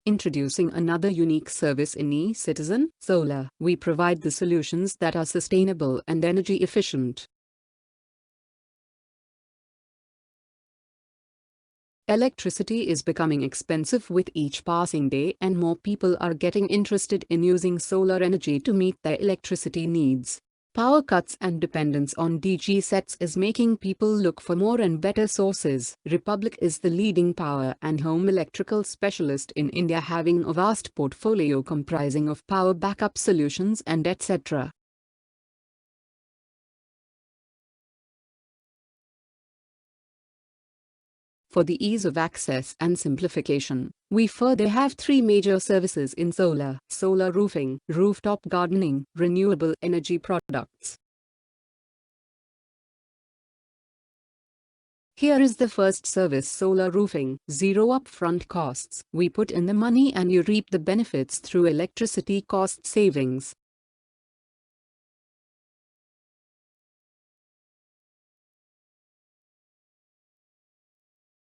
Introducing another unique service in eCitizen, Solar. We provide the solutions that are sustainable and energy efficient. Electricity is becoming expensive with each passing day, and more people are getting interested in using solar energy to meet their electricity needs. Power cuts and dependence on DG sets is making people look for more and better sources. Republic is the leading power and home electrical specialist in India, having a vast portfolio comprising of power backup solutions and etc. For the ease of access and simplification, we further have 3 major services in solar: solar roofing, rooftop gardening, renewable energy products. Here is the first service: solar roofing. Zero upfront costs. We put in the money and you reap the benefits through electricity cost savings.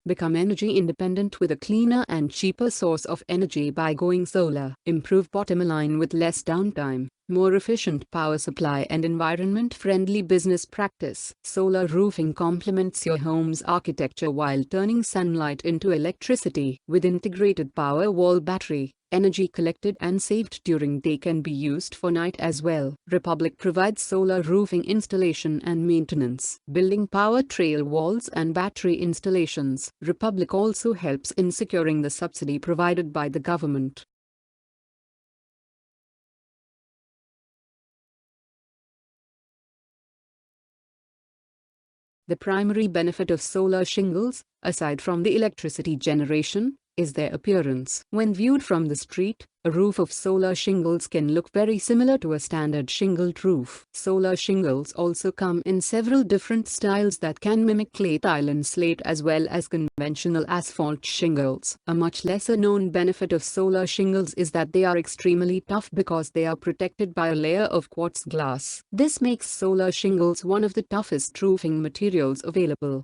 Become energy independent with a cleaner and cheaper source of energy by going solar. Improve bottom line with less downtime, more efficient power supply and environment-friendly business practice. Solar roofing complements your home's architecture while turning sunlight into electricity. With integrated power wall battery, energy collected and saved during day can be used for night as well. Republic provides solar roofing installation and maintenance, building power trail walls and battery installations. Republic also helps in securing the subsidy provided by the government. The primary benefit of solar shingles, aside from the electricity generation, is their appearance. When viewed from the street, a roof of solar shingles can look very similar to a standard shingled roof. Solar shingles also come in several different styles that can mimic clay tile and slate as well as conventional asphalt shingles. A much lesser known benefit of solar shingles is that they are extremely tough because they are protected by a layer of quartz glass. This makes solar shingles one of the toughest roofing materials available.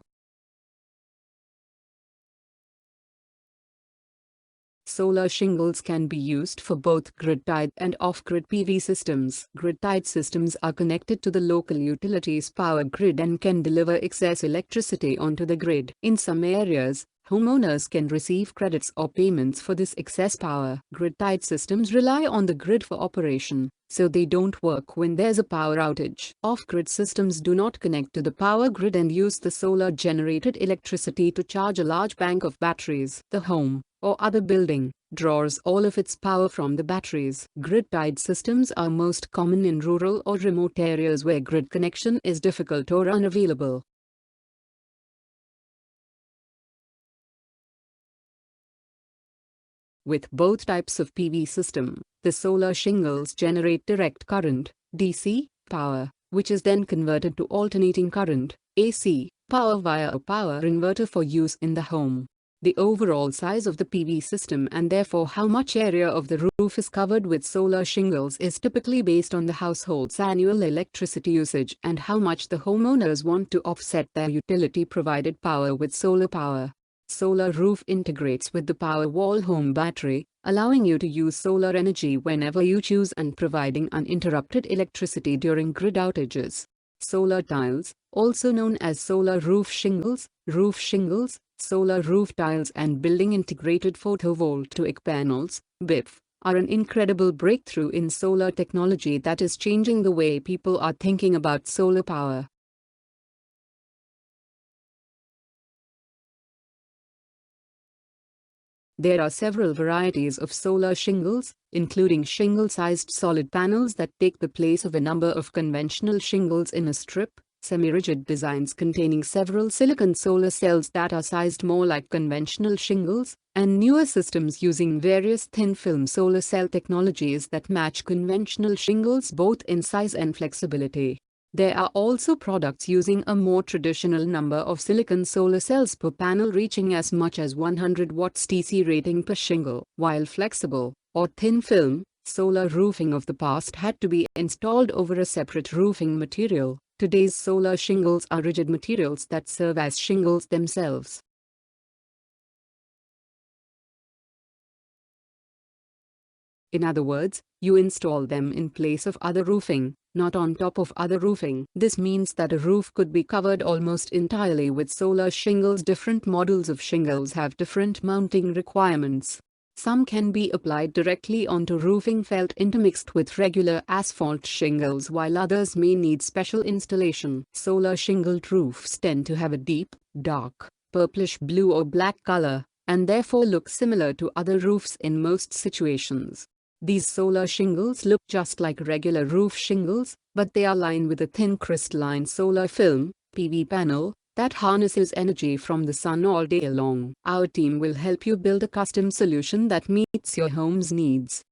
Solar shingles can be used for both grid-tied and off-grid PV systems. Grid-tied systems are connected to the local utilities power grid and can deliver excess electricity onto the grid. In some areas, homeowners can receive credits or payments for this excess power. Grid-tied systems rely on the grid for operation, so they don't work when there's a power outage. Off-grid systems do not connect to the power grid and use the solar-generated electricity to charge a large bank of batteries. The home, or other building, draws all of its power from the batteries. Grid-tied systems are most common in rural or remote areas where grid connection is difficult or unavailable. With both types of PV system, the solar shingles generate direct current, DC, power, which is then converted to alternating current, AC, power via a power inverter for use in the home. The overall size of the PV system and therefore how much area of the roof is covered with solar shingles is typically based on the household's annual electricity usage and how much the homeowners want to offset their utility-provided power with solar power. Solar roof integrates with the Powerwall home battery, allowing you to use solar energy whenever you choose and providing uninterrupted electricity during grid outages. Solar tiles, also known as solar roof shingles, solar roof tiles and building integrated photovoltaic panels, BIPF, are an incredible breakthrough in solar technology that is changing the way people are thinking about solar power. There are several varieties of solar shingles, including shingle-sized solid panels that take the place of a number of conventional shingles in a strip, semi-rigid designs containing several silicon solar cells that are sized more like conventional shingles, and newer systems using various thin-film solar cell technologies that match conventional shingles both in size and flexibility. There are also products using a more traditional number of silicon solar cells per panel, reaching as much as 100 watts DC rating per shingle. While flexible, or thin film, solar roofing of the past had to be installed over a separate roofing material. Today's solar shingles are rigid materials that serve as shingles themselves. In other words, you install them in place of other roofing, not on top of other roofing. This means that a roof could be covered almost entirely with solar shingles. Different models of shingles have different mounting requirements. Some can be applied directly onto roofing felt intermixed with regular asphalt shingles, while others may need special installation. Solar shingled roofs tend to have a deep, dark, purplish blue or black color, and therefore look similar to other roofs in most situations. These solar shingles look just like regular roof shingles, but they are lined with a thin crystalline solar film, PV panel, that harnesses energy from the sun all day long. Our team will help you build a custom solution that meets your home's needs.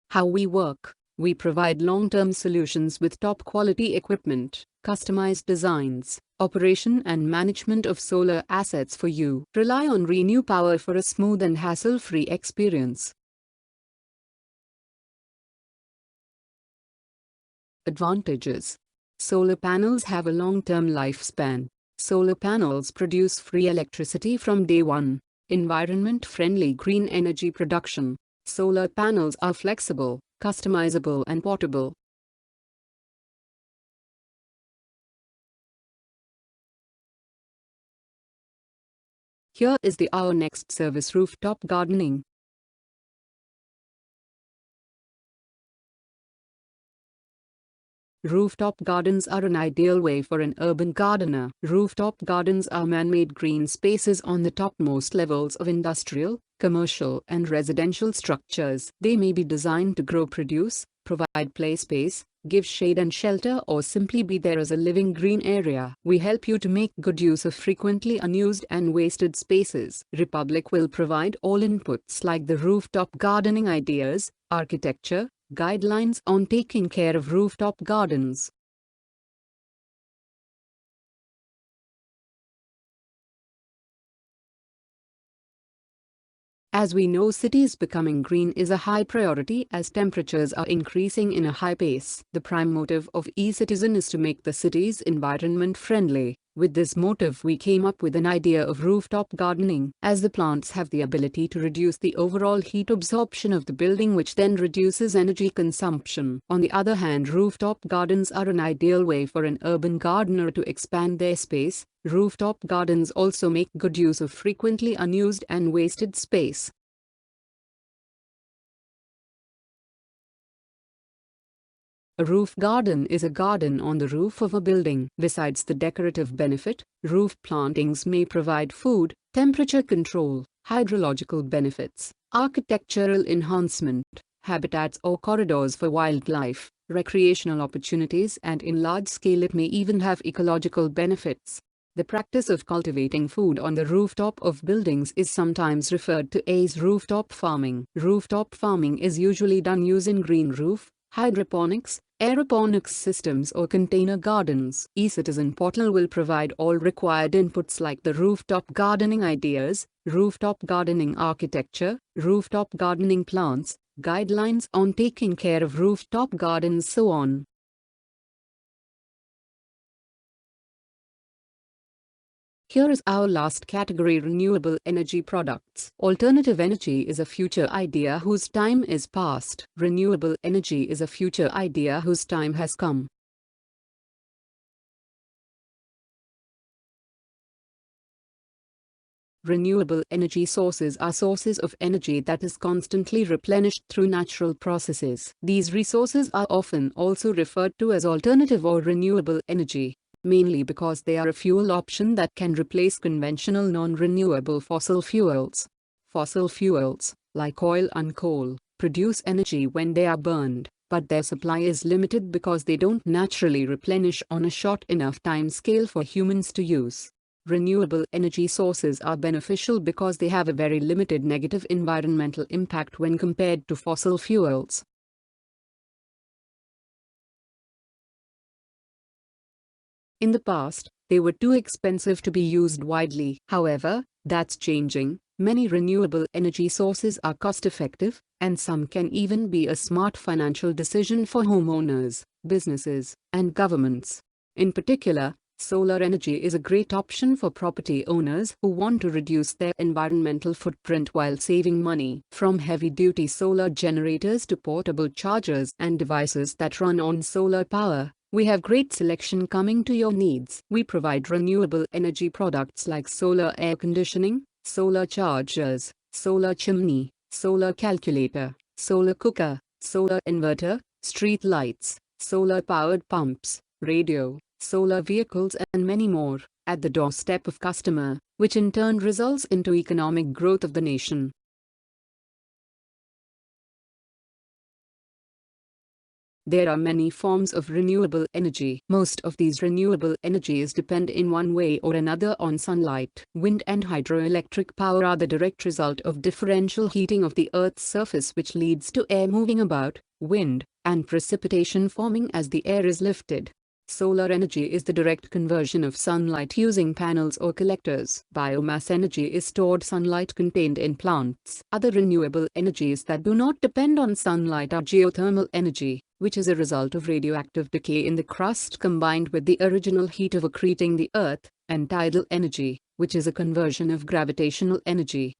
How we work. We provide long-term solutions with top-quality equipment, customized designs, operation and management of solar assets for you. Rely on Renew Power for a smooth and hassle-free experience. Advantages. Solar panels have a long-term lifespan. Solar panels produce free electricity from day one. Environment-friendly green energy production. Solar panels are flexible, customizable and portable. Here is our next service: rooftop gardening. Rooftop gardens are an ideal way for an urban gardener. Rooftop gardens are man-made green spaces on the topmost levels of industrial, commercial and residential structures. They may be designed to grow produce, provide play space, give shade and shelter, or simply be there as a living green area. We help you to make good use of frequently unused and wasted spaces. Republic will provide all inputs like the rooftop gardening ideas, architecture, guidelines on taking care of rooftop gardens. As we know, cities becoming green is a high priority as temperatures are increasing in a high pace. The prime motive of eCitizen is to make the city's environment friendly. With this motive, we came up with an idea of rooftop gardening, as the plants have the ability to reduce the overall heat absorption of the building, which then reduces energy consumption. On the other hand, rooftop gardens are an ideal way for an urban gardener to expand their space. Rooftop gardens also make good use of frequently unused and wasted space. A roof garden is a garden on the roof of a building. Besides the decorative benefit, roof plantings may provide food, temperature control, hydrological benefits, architectural enhancement, habitats or corridors for wildlife, recreational opportunities, and in large scale it may even have ecological benefits. The practice of cultivating food on the rooftop of buildings is sometimes referred to as rooftop farming. Rooftop farming is usually done using green roof, hydroponics, aeroponics systems or container gardens. eCitizen portal will provide all required inputs like the rooftop gardening ideas, rooftop gardening architecture, rooftop gardening plants, guidelines on taking care of rooftop gardens, so on. Here is our last category: renewable energy products. Alternative energy is a future idea whose time is past. Renewable energy is a future idea whose time has come. Renewable energy sources are sources of energy that is constantly replenished through natural processes. These resources are often also referred to as alternative or renewable energy, mainly because they are a fuel option that can replace conventional non-renewable fossil fuels. Fossil fuels, like oil and coal, produce energy when they are burned, but their supply is limited because they don't naturally replenish on a short enough time scale for humans to use. Renewable energy sources are beneficial because they have a very limited negative environmental impact when compared to fossil fuels. In the past, they were too expensive to be used widely. However, that's changing. Many renewable energy sources are cost-effective, and some can even be a smart financial decision for homeowners, businesses, and governments. In particular, Solar energy is a great option for property owners who want to reduce their environmental footprint while saving money. From heavy-duty solar generators to portable chargers and devices that run on solar power, we have great selection coming to your needs. We provide renewable energy products like solar air conditioning, solar chargers, solar chimney, solar calculator, solar cooker, solar inverter, street lights, solar-powered pumps, radio, solar vehicles and many more, at the doorstep of customer, which in turn results into economic growth of the nation. There are many forms of renewable energy. Most of these renewable energies depend in one way or another on sunlight. Wind and hydroelectric power are the direct result of differential heating of the Earth's surface, which leads to air moving about, wind, and precipitation forming as the air is lifted. Solar energy is the direct conversion of sunlight using panels or collectors. Biomass energy is stored sunlight contained in plants. Other renewable energies that do not depend on sunlight are geothermal energy, which is a result of radioactive decay in the crust combined with the original heat of accreting the earth, and tidal energy, which is a conversion of gravitational energy.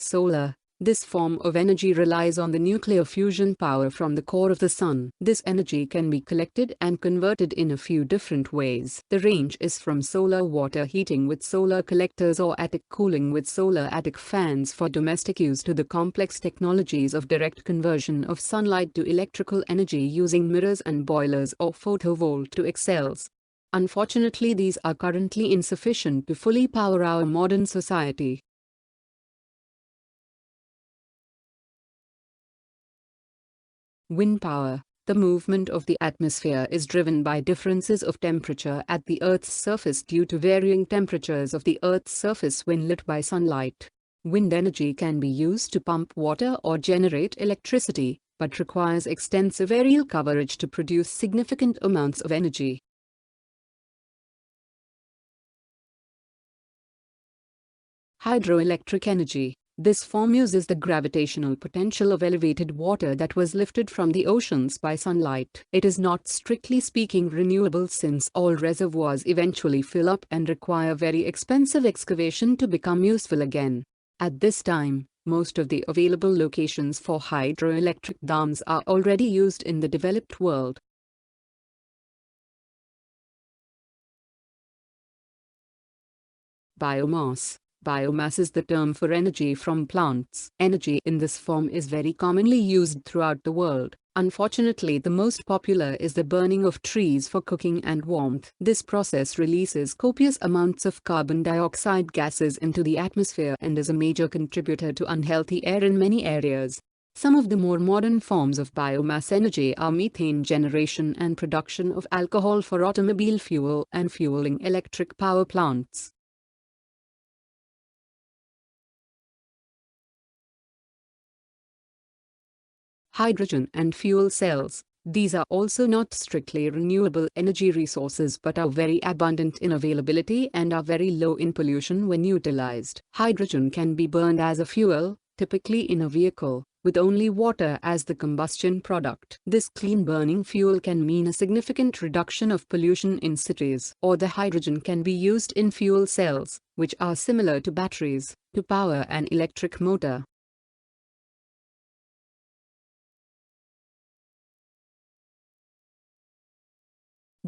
Solar. This form of energy relies on the nuclear fusion power from the core of the sun. This energy can be collected and converted in a few different ways. The range is from solar water heating with solar collectors or attic cooling with solar attic fans for domestic use to the complex technologies of direct conversion of sunlight to electrical energy using mirrors and boilers or photovoltaic cells. Unfortunately, these are currently insufficient to fully power our modern society. Wind power. The movement of the atmosphere is driven by differences of temperature at the Earth's surface due to varying temperatures of the Earth's surface when lit by sunlight. Wind energy can be used to pump water or generate electricity, but requires extensive aerial coverage to produce significant amounts of energy. Hydroelectric energy. This form uses the gravitational potential of elevated water that was lifted from the oceans by sunlight. It is not strictly speaking renewable since all reservoirs eventually fill up and require very expensive excavation to become useful again. At this time, most of the available locations for hydroelectric dams are already used in the developed world. Biomass. Biomass is the term for energy from plants. Energy in this form is very commonly used throughout the world. Unfortunately, the most popular is the burning of trees for cooking and warmth. This process releases copious amounts of carbon dioxide gases into the atmosphere and is a major contributor to unhealthy air in many areas. Some of the more modern forms of biomass energy are methane generation and production of alcohol for automobile fuel and fueling electric power plants. Hydrogen and fuel cells. These are also not strictly renewable energy resources but are very abundant in availability and are very low in pollution when utilized. Hydrogen can be burned as a fuel, typically in a vehicle, with only water as the combustion product. This clean burning fuel can mean a significant reduction of pollution in cities. Or the hydrogen can be used in fuel cells, which are similar to batteries, to power an electric motor.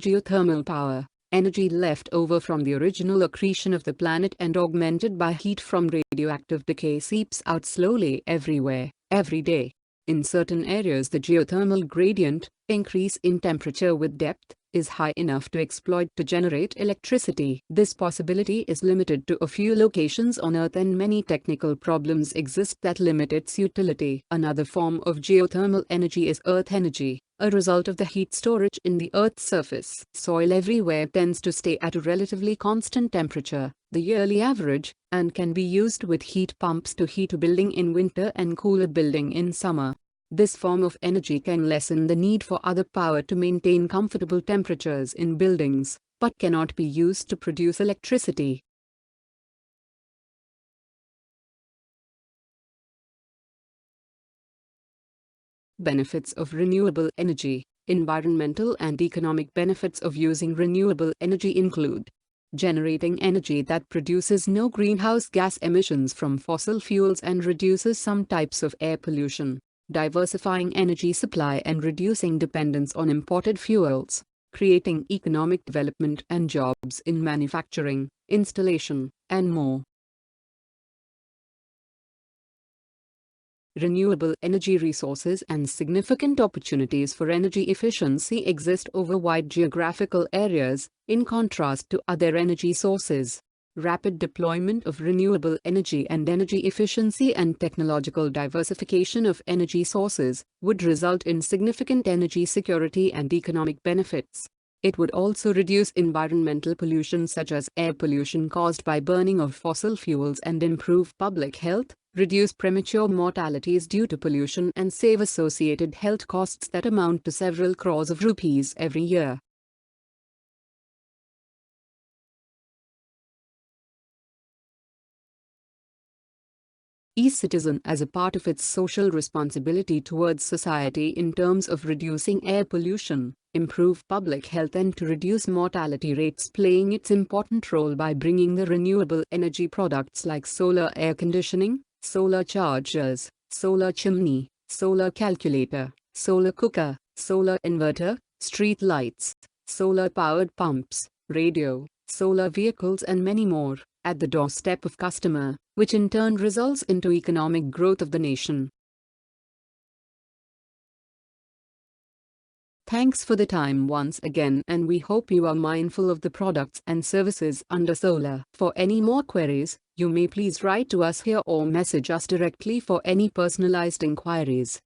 Geothermal power. Energy left over from the original accretion of the planet and augmented by heat from radioactive decay seeps out slowly everywhere, every day. In certain areas the geothermal gradient, increase in temperature with depth, is high enough to exploit to generate electricity. This possibility is limited to a few locations on Earth and many technical problems exist that limit its utility. Another form of geothermal energy is earth energy, a result of the heat storage in the Earth's surface. Soil everywhere tends to stay at a relatively constant temperature, the yearly average, and can be used with heat pumps to heat a building in winter and cool a building in summer. This form of energy can lessen the need for other power to maintain comfortable temperatures in buildings, but cannot be used to produce electricity. benefits of renewable energy. Environmental and economic benefits of using renewable energy include generating energy that produces no greenhouse gas emissions from fossil fuels and reduces some types of air pollution, diversifying energy supply and reducing dependence on imported fuels, creating economic development and jobs in manufacturing, installation, and more. Renewable energy resources and significant opportunities for energy efficiency exist over wide geographical areas, in contrast to other energy sources. Rapid deployment of renewable energy and energy efficiency and technological diversification of energy sources would result in significant energy security and economic benefits. It would also reduce environmental pollution such as air pollution caused by burning of fossil fuels and improve public health, reduce premature mortalities due to pollution and save associated health costs that amount to several crores of rupees every year. E-citizen as a part of its social responsibility towards society in terms of reducing air pollution, improve public health and to reduce mortality rates, playing its important role by bringing the renewable energy products like solar air conditioning, solar chargers, solar chimney, solar calculator, solar cooker, solar inverter, street lights, solar powered pumps, radio, solar vehicles and many more, at the doorstep of customer, which in turn results into economic growth of the nation. Thanks for the time once again, and we hope you are mindful of the products and services under solar. For any more queries, you may please write to us here or message us directly for any personalized inquiries.